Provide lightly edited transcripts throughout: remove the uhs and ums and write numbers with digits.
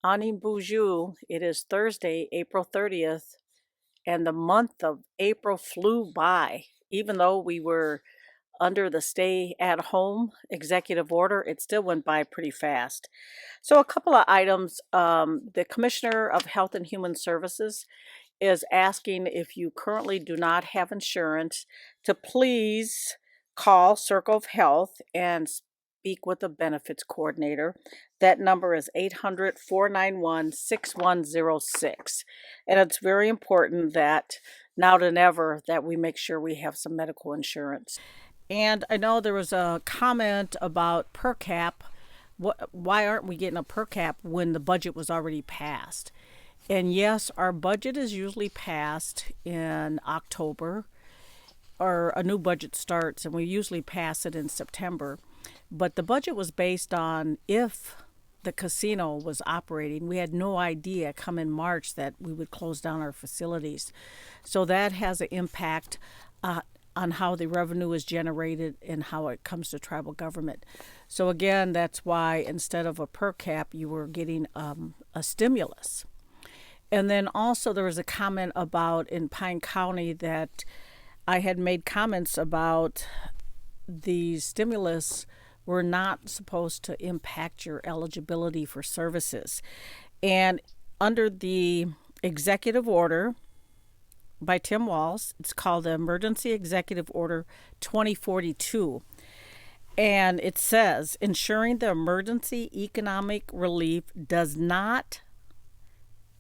Ani Boozhoo. It is Thursday, April 30th, and the month of April flew by. Even though we were under the stay at home executive order, it still went by pretty fast. So, a couple of items. The Commissioner of Health and Human Services is asking if you currently do not have insurance to please call Circle of Health and speak with the benefits coordinator. That number is 800-491-6106. And it's very important that now than ever that we make sure we have some medical insurance. And I know there was a comment about per cap. Why aren't we getting a per cap when the budget was already passed? And yes, our budget is usually passed in October, or a new budget starts, and we usually pass it in September. But the budget was based on if the casino was operating. We had no idea come in March that we would close down our facilities. So that has an impact on how the revenue is generated and how it comes to tribal government. So again, that's why instead of a per cap, you were getting a stimulus. And then also there was a comment about in Pine County that I had made comments about the stimulus were not supposed to impact your eligibility for services. And under the executive order by Tim Walz, it's called the Emergency Executive Order 2042. And it says, ensuring the emergency economic relief does not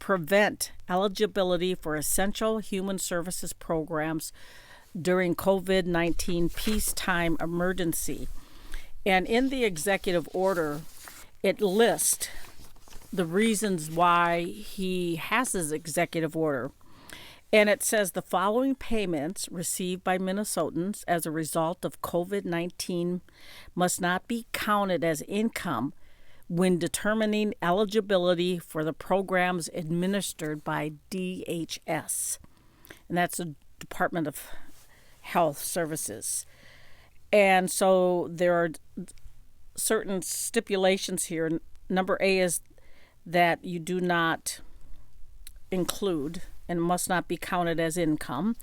prevent eligibility for essential human services programs during COVID-19 peacetime emergency. And in the executive order, it lists the reasons why he has his executive order. And it says the following payments received by Minnesotans as a result of COVID-19 must not be counted as income when determining eligibility for the programs administered by DHS. And that's the Department of Health Services. And so there are certain stipulations here. Number A is that you do not include and must not be counted as income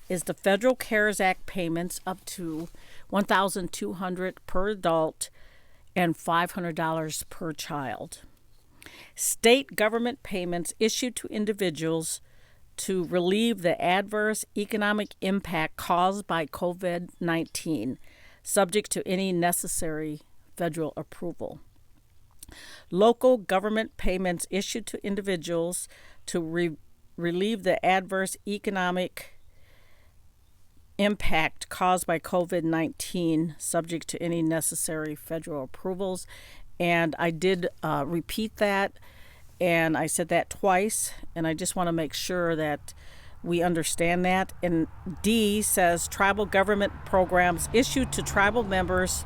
is the Federal CARES Act payments up to $1,200 per adult and $500 per child. State government payments issued to individuals to relieve the adverse economic impact caused by COVID-19, subject to any necessary federal approval. Local government payments issued to individuals to relieve the adverse economic impact caused by COVID-19, subject to any necessary federal approvals. And I did repeat that, and I said that twice, and I just want to make sure that we understand that. And D says tribal government programs issued to tribal members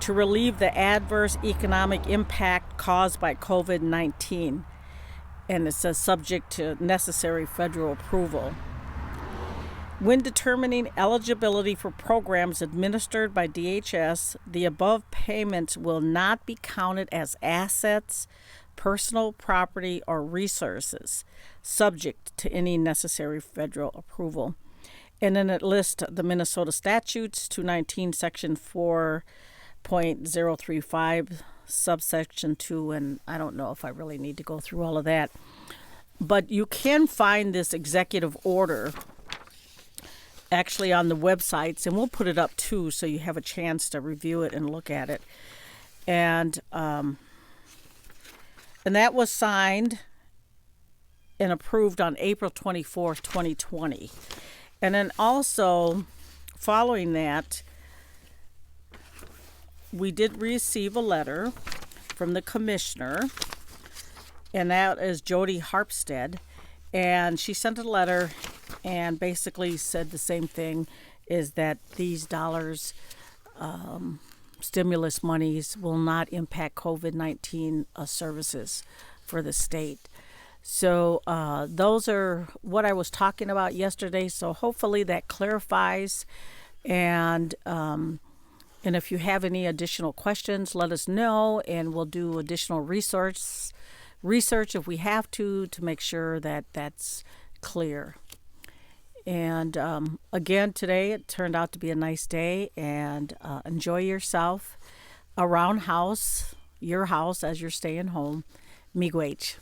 to relieve the adverse economic impact caused by COVID-19. And it says subject to necessary federal approval. When determining eligibility for programs administered by DHS, the above payments will not be counted as assets, personal property, or resources, subject to any necessary federal approval. And then it lists the Minnesota statutes, 219, section 4.035, subsection 2, and I don't know if I really need to go through all of that. But you can find this executive order actually on the websites, and we'll put it up too so you have a chance to review it and look at it. And that was signed and approved on April 24th, 2020. And then also, following that, we did receive a letter from the commissioner, and that is Jody Harpstead. And she sent a letter and basically said the same thing, is that these dollars, stimulus monies, will not impact COVID-19 services for the state. So those are what I was talking about yesterday. So hopefully that clarifies. And if you have any additional questions, let us know, and we'll do additional resource research if we have to make sure that that's clear. And again, today it turned out to be a nice day, and enjoy yourself around house, your house as you're staying home. Miigwech.